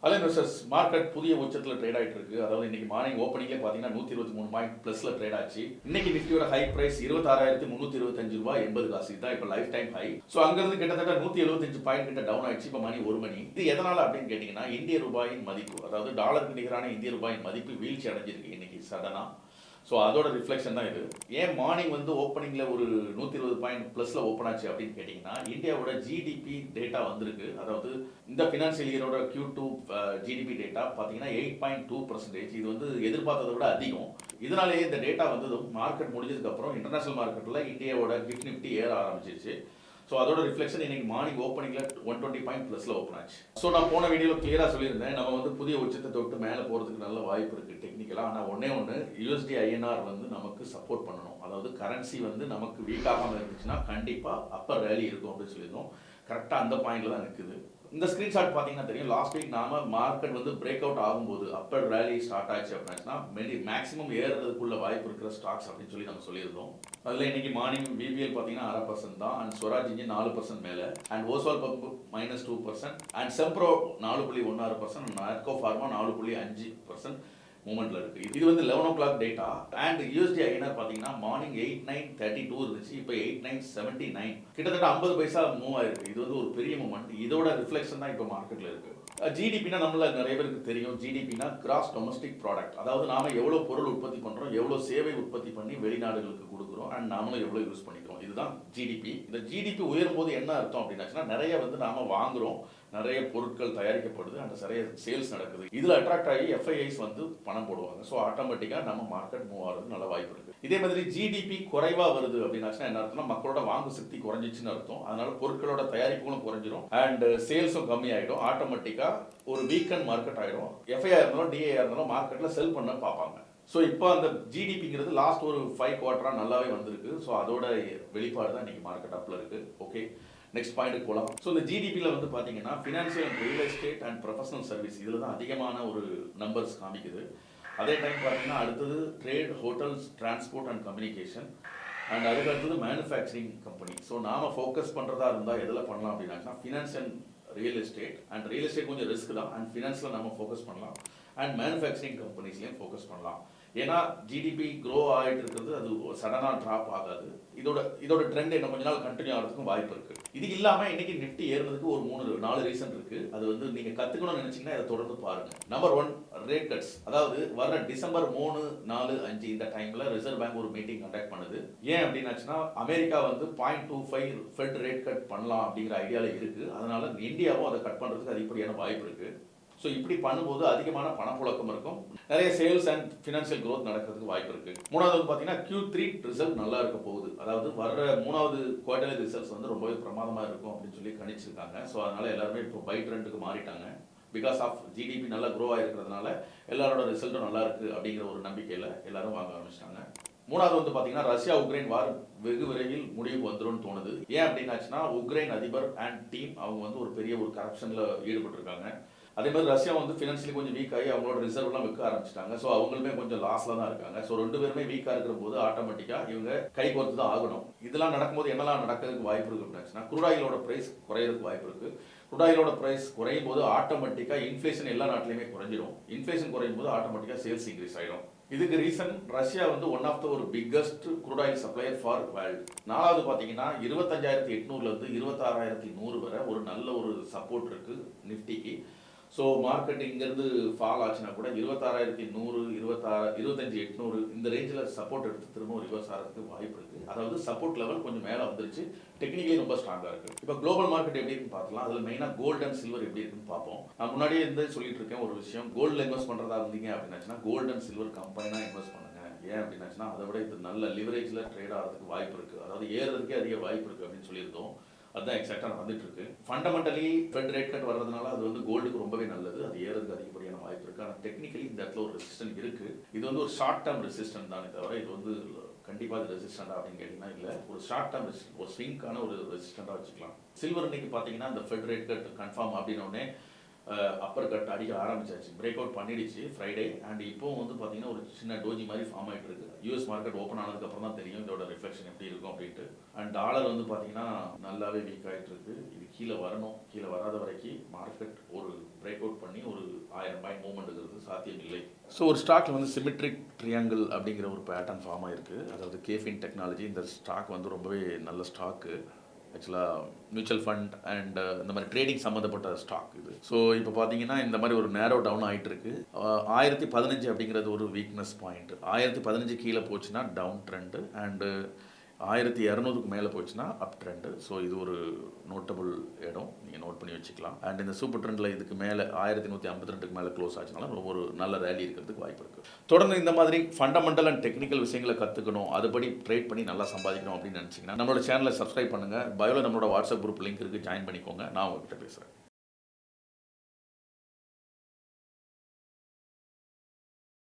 அதே மார்க்கெட் புதிய உச்சத்தில் ட்ரேட் ஆகிட்டு இருக்கு. அதாவது இன்னைக்கு மார்னிங் ஓப்பனிங்லேயே பார்த்தீங்கன்னா 123 பாயிண்ட் ப்ளஸ்ல ட்ரேட் ஆச்சு. இன்னைக்கு நிஃப்டியோட ஹை பிரைஸ் 26,325 ரூபாய் 80 காசு. இதுதான் இப்போ லைஃப் டைம் ஹை. ஸோ அங்கிருந்து கிட்டத்தட்ட 175 பாயிண்ட் கிட்ட டவுன் ஆயிடுச்சு. இப்போ மணி 1 மணி. இது எதனால அப்படின்னு கேட்டீங்கன்னா இந்திய ரூபாயின் மதிப்பு, அதாவது டாலருக்கு நிகரான இந்திய ரூபாயின் மதிப்பு வீழ்ச்சி அடைஞ்சிருக்கு இன்னைக்கு சடனா. ஸோ அதோட ரிஃப்ளெக்ஷன் தான் இது. ஏன் மார்னிங் ஓப்பனிங்கில் ஒரு 120 பாயிண்ட் ப்ளஸில் ஓப்பன் ஆச்சு அப்படின்னு கேட்டிங்கன்னா இந்தியாவோட ஜிடிபி டேட்டா வந்திருக்கு. அதாவது இந்த ஃபினான்ஷியல் இயரோட Q2 ஜிடிபி டேட்டா பார்த்தீங்கன்னா 8.2%. இது எதிர்பார்த்ததை விட அதிகம். இதனாலேயே இந்த டேட்டா வந்ததும் மார்க்கெட் முடிஞ்சதுக்கப்புறம் இன்டர்நேஷனல் மார்க்கெட்டில் இந்தியாவோட கிஃப்ட் நிஃப்டி ஏற ஆரம்பிச்சிருச்சு. ஸோ அதோட ரிஃப்ளெக்ஷன் இன்னைக்கு மார்னிங் ஓப்பனிங்கில் 120 பாயிண்ட் ப்ளஸில் ஓப்பன் ஆச்சு. ஸோ நான் போன வீடியோவில் கிளியராக சொல்லியிருந்தேன், நம்ம புதிய உச்சத்தை தொட்டு மேலே போகிறதுக்கு நல்ல வாய்ப்பு இருக்குது டெக்னிக்கலாக. ஆனால் ஒன்று USD INR நமக்கு சப்போர்ட் பண்ணணும். அதாவது கரன்சி நமக்கு வீக் ஆகாமல் இருந்துச்சுன்னா கண்டிப்பாக அப்பர் ரேலி இருக்கும் அப்படின்னு சொல்லியிருந்தோம். கரெக்டாக அந்த பாயிண்டில் தான் நிற்குது. இந்த ஸ்க்ரீன்ஷாட் பார்த்தீங்கன்னா தெரியும். லாஸ்ட் வீக் நாம மார்க்கெட் பிரேக் அவுட் ஆகும்போது அப்பர் ரேலி ஸ்டார்ட் ஆச்சு அப்படின்னா மேக்ஸிமம் ஏறுறதுக்குள்ள வாய்ப்பு இருக்கிற ஸ்டாக்ஸ் அப்படின்னு சொல்லி நம்ம சொல்லியிருந்தோம். அதில் இன்னைக்கு மார்னிங் BBL பார்த்தீங்கன்னா 0.5% தான், அண்ட் ஸ்வராஜ் இன்ஜின் 4% மேலே, அண்ட் ஓஸ்வால் பம்ப் -2%, அண்ட் செம்ப்ரோ 4.16%, அண்ட் நார்கோ ஃபார்மா 4.5% மூமெண்ட்ல இருக்கு. இது 11 o'clock data. And USD INR பாத்தீங்கன்னா மார்னிங் 8932 இருந்துச்சு, இப்போ 8979, கிட்டத்தட்ட 50 பைசா மூவ் ஆயிருக்கு. இது ஒரு பெரிய மூமெண்ட். இதோட ரிஃப்ளெக்ஷன் தான் இப்போ மார்க்கெட்ல இருக்கு. ஜிடிபினா நம்மள நிறைய பேருக்கு தெரியும். ஜிடிபினா கிராஸ் டொமஸ்டிக் ப்ராடக்ட். அதாவது நாம எவ்வளவு பொருள் உற்பத்தி பண்றோம், எவ்வளவு சேவை உற்பத்தி பண்ணி வெளிநாடுகளுக்கு கொடுக்குறோம், அண்ட் நாமளும் எவ்வளவு யூஸ் பண்ணிக்கிறோம். இதுதான் ஜிடிபி. இந்த ஜிடிபி உயரும் போது என்ன அர்த்தம் அப்படின்னா நிறைய நாம வாங்குறோம், நிறைய பொருட்கள் தயாரிக்கப்படுது, அந்த நிறைய சேல்ஸ் நடக்குது. இதுல அட்ராக்ட் ஆகி FIIs பணம் போடுவாங்க. ஸோ ஆட்டோமேட்டிக்கா நம்ம மார்க்கெட் மூவ் ஆகிறது நல்ல வாய்ப்பு இருக்கு. இதே மாதிரி ஜிடிபி குறைவா வருது அப்படின்னா என்ன அர்த்தம்னா மக்களோட வாங்கு சக்தி குறைஞ்சிச்சுன்னு அர்த்தம். அதனால பொருட்களோட தயாரிப்புகளும் குறைஞ்சிரும் அண்ட் சேல்ஸும் கம்மி ஆயிடும். ஆட்டோமேட்டிக்கா ஒரு வீக்கெண்ட் மார்க்கெட் ஆயிடும். FII இருந்தாலும் DII இருந்தாலும் மார்க்கெட்ல செல் பண்ண பார்ப்பாங்க. ஸோ இப்போ அந்த ஜிடிபிங்கிறது லாஸ்ட் ஒரு 5 குவார்ட்டரா நல்லாவே வந்திருக்கு. ஸோ அதோட வெளிப்பாடு தான் இன்னைக்கு மார்க்கெட் அப்ல இருக்கு. ஓகே, நெக்ஸ்ட் பாயிண்ட் போகலாம். ஸோ இந்த ஜிடிபியில் பார்த்தீங்கன்னா financial and real estate and professional service இதில் தான் அதிகமான ஒரு நம்பர்ஸ் காமிக்குது. அதே டைம் பார்த்தீங்கன்னா அடுத்தது trade, hotels, transport and communication, and அதுக்கு அடுத்தது மேனுஃபேக்சரிங் கம்பெனி. ஸோ நாம ஃபோக்கஸ் பண்ணுறதா இருந்தால் எதில் பண்ணலாம் அப்படின்னா finance and real estate. And real estate கொஞ்சம் ரிஸ்க் தான், அண்ட் ஃபினான்ஸில் நம்ம ஃபோக்கஸ் பண்ணலாம், அண்ட் மேனுஃபேக்சரிங் கம்பெனிஸ்லையும் ஃபோக்கஸ் பண்ணலாம். ஏன்னா ஜிடிபி க்ரோ ஆகிட்டு இருக்கிறது, அது சடனாக ட்ராப் ஆகாது. இதோட ட்ரெண்ட் என்ன கொஞ்ச நாள் கண்டினியூ ஆகிறதுக்கும் வாய்ப்பு இருக்கு. இது இல்லாமல் இன்னைக்கு நிஃப்டி ஏறுறதுக்கு ஒரு 4 ரீசன் இருக்கு. அது நீங்க கத்துக்கணும்னு நினைச்சீங்கன்னா இதை தொடர்ந்து பாருங்க. Number 1, rate cuts. அதாவது வர டிசம்பர் 3, 4, 5 இந்த டைம்ல ரிசர்வ் பேங்க் ஒரு மீட்டிங் கண்டக்ட் பண்ணுது. ஏன் அப்படின்னாச்சுன்னா அமெரிக்கா 0.25 ஃபெட் ரேட் கட் பண்ணலாம் அப்படிங்கிற ஐடியால இருக்கு. அதனால இந்தியாவும் அதை கட் பண்றதுக்கு அதிகப்படியான வாய்ப்பு இருக்கு. ஸோ இப்படி பண்ணும்போது அதிகமான பணப்புழக்கம் இருக்கும், நிறைய சேல்ஸ் அண்ட் ஃபினான்ஷியல் க்ரோத் நடக்கிறதுக்கு வாய்ப்பு இருக்கு. மூணாவது பார்த்தீங்கன்னா Q3 ரிசல்ட் நல்லா இருக்க போகுது. அதாவது வர்ற 3வது குவார்டர்லி ரிசல்ட்ஸ் ரொம்பவே பிரமாதமா இருக்கும் அப்படின்னு சொல்லி கணிச்சிருக்காங்க. ஸோ அதனால எல்லாருமே இப்போ பை ட்ரெண்டுக்கு மாறிட்டாங்க. பிகாஸ் ஆஃப் ஜிடிபி நல்லா க்ரோ ஆயிருக்கிறதுனால எல்லாரோட ரிசல்ட்டும் நல்லா இருக்கு அப்படிங்கிற ஒரு நம்பிக்கையில எல்லாரும் வாங்க ஆரம்பிச்சிட்டாங்க. மூணாவது பார்த்தீங்கன்னா ரஷ்யா உக்ரைன் வார் வெகு விரைவில் முடிவுக்கு வந்துடும் தோணுது. ஏன் அப்படின்னாச்சுன்னா உக்ரைன் அதிபர் அண்ட் டீம் அவங்க ஒரு பெரிய ஒரு கரப்ஷன்ல ஈடுபட்டு இருக்காங்க. அதே மாதிரி ரஷ்யா ஃபினான்ஷியலி கொஞ்சம் வீக் ஆகி அவங்களோட ரிசர்வ்லாம் விற்க ஆரம்பிச்சிட்டாங்க. ஸோ அவங்களுமே கொஞ்சம் லாஸ்ல தான் இருக்காங்க. ஸோ 2 பேருமே வீக்கா இருக்கிற போது ஆட்டோமேட்டிக்கா இவங்க கை கோர்த்து தான் ஆகணும். இதெல்லாம் நடக்கும்போது என்னெல்லாம் நடக்கிறதுக்கு வாய்ப்பு இருக்கு அப்படின்னா க்ரூட் ஆயிலோட பிரைஸ் குறையிறதுக்கு வாய்ப்பு இருக்கு. க்ரூட் ஆயிலோட பிரைஸ் குறையும் போது ஆட்டோமேட்டிக்கா இன்ஃபிளேஷன் எல்லா நாட்டிலையுமே குறைஞ்சிடும். இன்ஃபிளேஷன் குறையும் போது ஆட்டோமேட்டிக்கா சேல்ஸ் இன்க்ரீஸ் ஆயிடும். இதுக்கு reason Russia one of the ஒரு biggest crude oil supplier for world. நாலாவது பார்த்தீங்கன்னா 25,800 இருந்து 26,100 வரை ஒரு நல்ல ஒரு சப்போர்ட் இருக்கு நிஃப்டிக்கு. ஸோ மார்க்கெட் இங்கேருந்து ஃபால் ஆச்சுன்னா கூட 26,100, 25,800 இந்த ரேஞ்சில் சப்போர்ட் எடுத்து திரும்ப ரிவர்ஸ் ஆகிறதுக்கு வாய்ப்பு இருக்கு. அதாவது சப்போர்ட் லெவல் கொஞ்சம் மேலே வந்துருச்சு, டெக்னிக்கலி ரொம்ப ஸ்ட்ராங்காக இருக்கு. இப்போ குளோபல் மார்க்கெட் எப்படி இருக்குன்னு பார்க்கலாம். அதில் மெயினாக கோல்டு அண்ட் சில்வர் எப்படி இருக்குன்னு பார்ப்போம். நான் முன்னாடியே சொல்லிட்டு இருக்கேன் ஒரு விஷயம், கோல்டில் இன்வெஸ்ட் பண்ணுறதா இருந்தீங்க அப்படின்னாச்சுன்னா கோல்டு அண்ட் சில்வர் கம்பெனினா இன்வெஸ்ட் பண்ணுங்க. ஏன் அப்படின்னாச்சுன்னா அதை விட இது நல்ல லிவரேஜில் ட்ரேட் ஆகிறதுக்கு வாய்ப்பு இருக்கு, அதாவது ஏறுறதுக்கே அதிக வாய்ப்பு இருக்கு அப்படின்னு சொல்லியிருந்தோம். அதுதான் எக்ஸாக்டாக நடந்துட்டு இருக்கு. ஃபண்டமெண்டலி ஃபெட் ரேட் கட் வர்றதுனால அது கோல்டுக்கு ரொம்பவே நல்லது, அது ஏறதுக்கு அதிகப்படியான வாய்ப்பு இருக்கு. ஆனால் டெக்னிக்கலி இந்த இடத்துல ஒரு ரெசிஸ்டன்ட் இருக்கு. இது ஒரு ஷார்ட் டேர்ம் ரெசிஸ்டன்ட் தானே தவிர இது கண்டிப்பாக அது ரெசிஸ்டண்டா அப்படின்னு கேட்டீங்கன்னா இல்லை, ஒரு ஷார்ட் டேர்ம் ஒரு ஸ்விங்கான ஒரு ரெசிஸ்டண்டா வச்சுக்கலாம். சில்வர் இன்னைக்கு பார்த்தீங்கன்னா இந்த ஃபெட் ரேட் கட் கன்ஃபார்ம் அப்படின்னோடனே அப்பர் கட் அடிக்க ஆரம்பிச்சாச்சு. பிரேக் அவுட் பண்ணிடுச்சு ஃப்ரைடே. அண்ட் இப்போ வந்து பார்த்தீங்கன்னா ஒரு சின்ன டோஜி மாதிரி ஃபார்ம் ஆகிட்டு இருக்கு. யூஎஸ் மார்க்கெட் ஓப்பன் ஆனதுக்கப்புறம் தான் தெரியும் இதோட ரிஃப்ளெக்ஷன் எப்படி இருக்கும் அப்படின்ட்டு. அண்ட் டாலர் வந்து பார்த்தீங்கன்னா நல்லாவே வீக் ஆகிட்டு இருக்கு. இது கீழே வரணும். கீழே வராத வரைக்கும் மார்க்கெட் ஒரு பிரேக் அவுட் பண்ணி ஒரு 1000 பாயிண்ட் மூவ்மெண்ட்டுங்கிறது சாத்தியம் இல்லை. ஸோ ஒரு ஸ்டாக்ல வந்து சிமெட்ரிக் ட்ரியாங்கிள் அப்படிங்கிற ஒரு பேட்டர்ன் ஃபார்ம் ஆயிருக்கு. அதாவது கேஃபின் டெக்னாலஜி. இந்த ஸ்டாக் வந்து ரொம்பவே நல்ல ஸ்டாக்கு. ஆக்சுவலாக மியூச்சுவல் ஃபண்ட் அண்ட் இந்த மாதிரி ட்ரேடிங் சம்மந்தப்பட்ட ஸ்டாக் இது. ஸோ இப்போ பார்த்தீங்கன்னா இந்த மாதிரி ஒரு நேரோ டவுன் ஆகிட்டு இருக்கு. 1015 அப்படிங்கிறது ஒரு வீக்னஸ் பாயிண்ட். 1015 கீழே போச்சுன்னா டவுன் ட்ரெண்டு அண்டு 1200க்கு மேலே போச்சுன்னா அப் ட்ரெண்டு. ஸோ இது ஒரு நோட்டபுள் இடம், நீங்கள் நோட் பண்ணி வச்சுக்கலாம். அண்ட் இந்த சூப்பர் ட்ரெண்டில் இதுக்கு மேலே 1152க்கு மேலே க்ளோஸ் ஆச்சுனாலும் ஒரு நல்ல ரேலி இருக்கிறதுக்கு வாய்ப்பு இருக்குது. தொடர்ந்து இந்த மாதிரி ஃபண்டமெண்டல் அண்ட் டெக்னிக்கல் விஷயங்களை கற்றுக்கணும், அதுபடி ட்ரேட் பண்ணி நல்லா சம்பாதிக்கணும் அப்படின்னு நினச்சிங்கன்னா நம்மளோட சேனலை சப்ஸ்கிரைப் பண்ணுங்கள். பயோவில் நம்மளோட வாட்ஸ்அப் குரூப் லிங்க் இருக்குது, ஜாயின் பண்ணிக்கோங்க. நான் உங்ககிட்ட பேசுகிறேன்.